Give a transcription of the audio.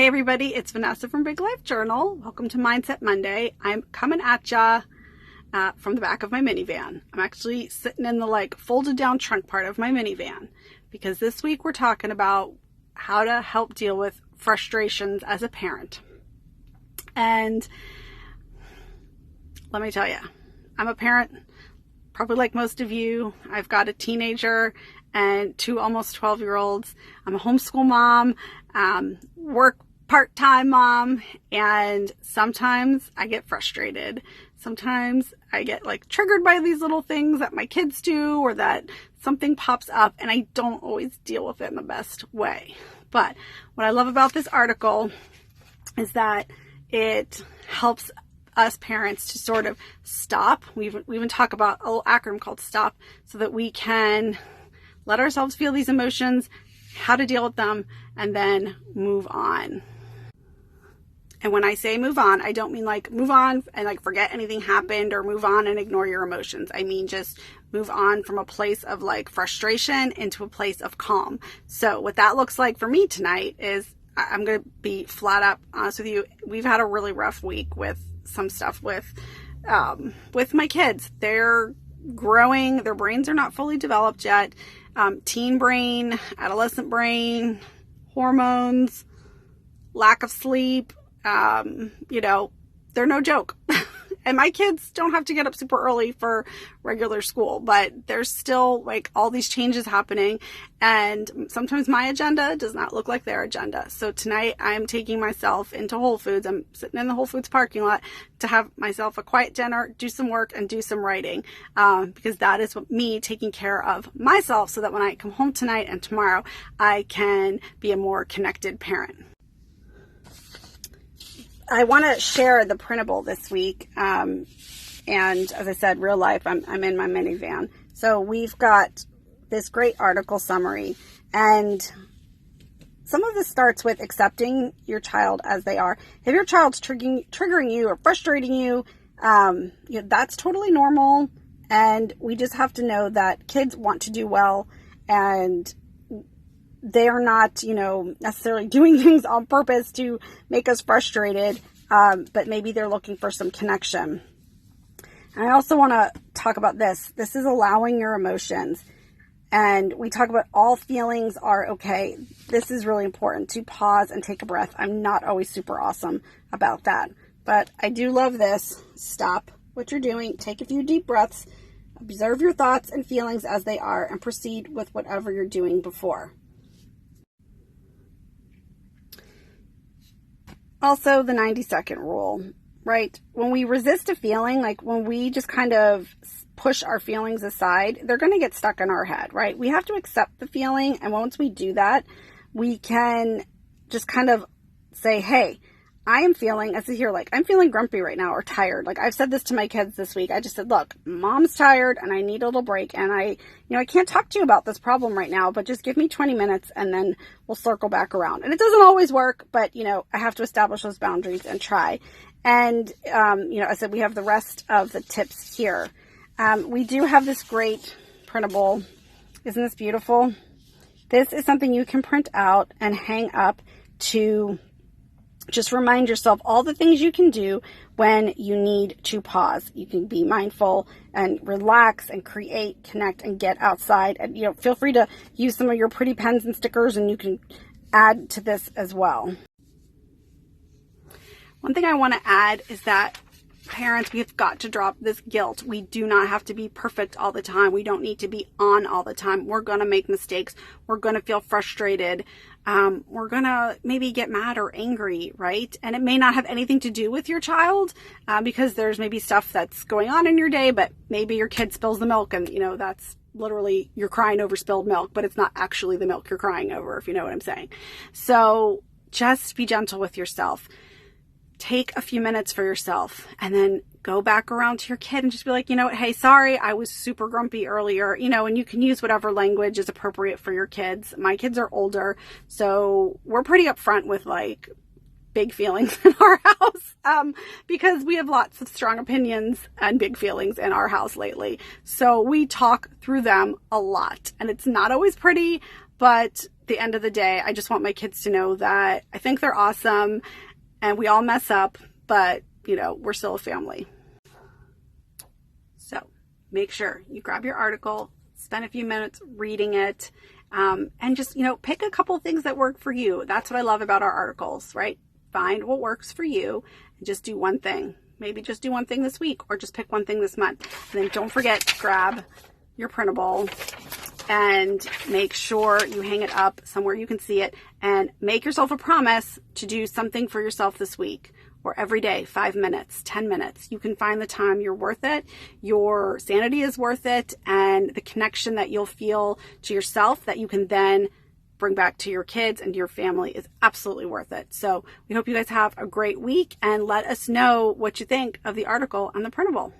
Hey everybody, it's Vanessa from Big Life Journal. Welcome to Mindset Monday. I'm coming at ya from the back of my minivan. I'm actually sitting in the folded down trunk part of my minivan because this week we're talking about how to help deal with frustrations as a parent. And let me tell you, I'm a parent, probably like most of you. I've got a teenager and two almost 12-year-olds. I'm a homeschool mom, work part-time mom, and sometimes I get frustrated. Sometimes I get triggered by these little things that my kids do or that something pops up, and I don't always deal with it in the best way. But what I love about this article is that it helps us parents to sort of stop. We even talk about a little acronym called STOP so that we can let ourselves feel these emotions, how to deal with them, and then move on. And when I say move on, I don't mean move on and forget anything happened or move on and ignore your emotions. I mean just move on from a place of frustration into a place of calm. So what that looks like for me tonight is I'm going to be flat up honest with you. We've had a really rough week with some stuff with my kids. They're growing. Their brains are not fully developed yet. Teen brain, adolescent brain, hormones, lack of sleep, they're no joke. And my kids don't have to get up super early for regular school, but there's still all these changes happening. And sometimes my agenda does not look like their agenda. So tonight I'm taking myself into Whole Foods. I'm sitting in the Whole Foods parking lot to have myself a quiet dinner, do some work, and do some writing. Because that is what me taking care of myself so that when I come home tonight and tomorrow, I can be a more connected parent. I want to share the printable this week. And as I said, real life, I'm in my minivan. So we've got this great article summary, and some of this starts with accepting your child as they are. If your child's triggering you or frustrating you, that's totally normal. And we just have to know that kids want to do well, and they are not, necessarily doing things on purpose to make us frustrated, but maybe they're looking for some connection. And I also want to talk about this. This is allowing your emotions. And we talk about all feelings are okay. This is really important, to pause and take a breath. I'm not always super awesome about that, but I do love this. Stop what you're doing. Take a few deep breaths. Observe your thoughts and feelings as they are and proceed with whatever you're doing before. Also, the 90-second rule, right? When we resist a feeling, when we just kind of push our feelings aside, they're going to get stuck in our head, right? We have to accept the feeling. And once we do that, we can just kind of say, hey, I am feeling, as I hear, I'm feeling grumpy right now or tired. I've said this to my kids this week. I just said, look, mom's tired and I need a little break. And I can't talk to you about this problem right now, but just give me 20 minutes and then we'll circle back around. And it doesn't always work, but, I have to establish those boundaries and try. And, I said, we have the rest of the tips here. We do have this great printable. Isn't this beautiful? This is something you can print out and hang up to just remind yourself all the things you can do when you need to pause. You can be mindful and relax and create, connect, and get outside. And, feel free to use some of your pretty pens and stickers, and you can add to this as well. One thing I want to add is that parents, we've got to drop this guilt. We do not have to be perfect all the time. We don't need to be on all the time. We're going to make mistakes. We're going to feel frustrated. We're going to maybe get mad or angry, right? And it may not have anything to do with your child, because there's maybe stuff that's going on in your day, but maybe your kid spills the milk and, that's literally you're crying over spilled milk, but it's not actually the milk you're crying over, if you know what I'm saying. So just be gentle with yourself. Take a few minutes for yourself and then go back around to your kid and just be like, hey, sorry, I was super grumpy earlier, and you can use whatever language is appropriate for your kids. My kids are older, so we're pretty upfront with big feelings in our house, because we have lots of strong opinions and big feelings in our house lately. So we talk through them a lot, and it's not always pretty, but the end of the day, I just want my kids to know that I think they're awesome and we all mess up, but you know, we're still a family. So make sure you grab your article, spend a few minutes reading it, and just, you know, pick a couple things that work for you. That's what I love about our articles, right? Find what works for you and just do one thing. Maybe just do one thing this week or just pick one thing this month. And then don't forget to grab your printable and make sure you hang it up somewhere you can see it, and make yourself a promise to do something for yourself this week or every day, 5 minutes, 10 minutes. You can find the time. You're worth it. Your sanity is worth it. And the connection that you'll feel to yourself that you can then bring back to your kids and your family is absolutely worth it. So we hope you guys have a great week, and let us know what you think of the article on the printable.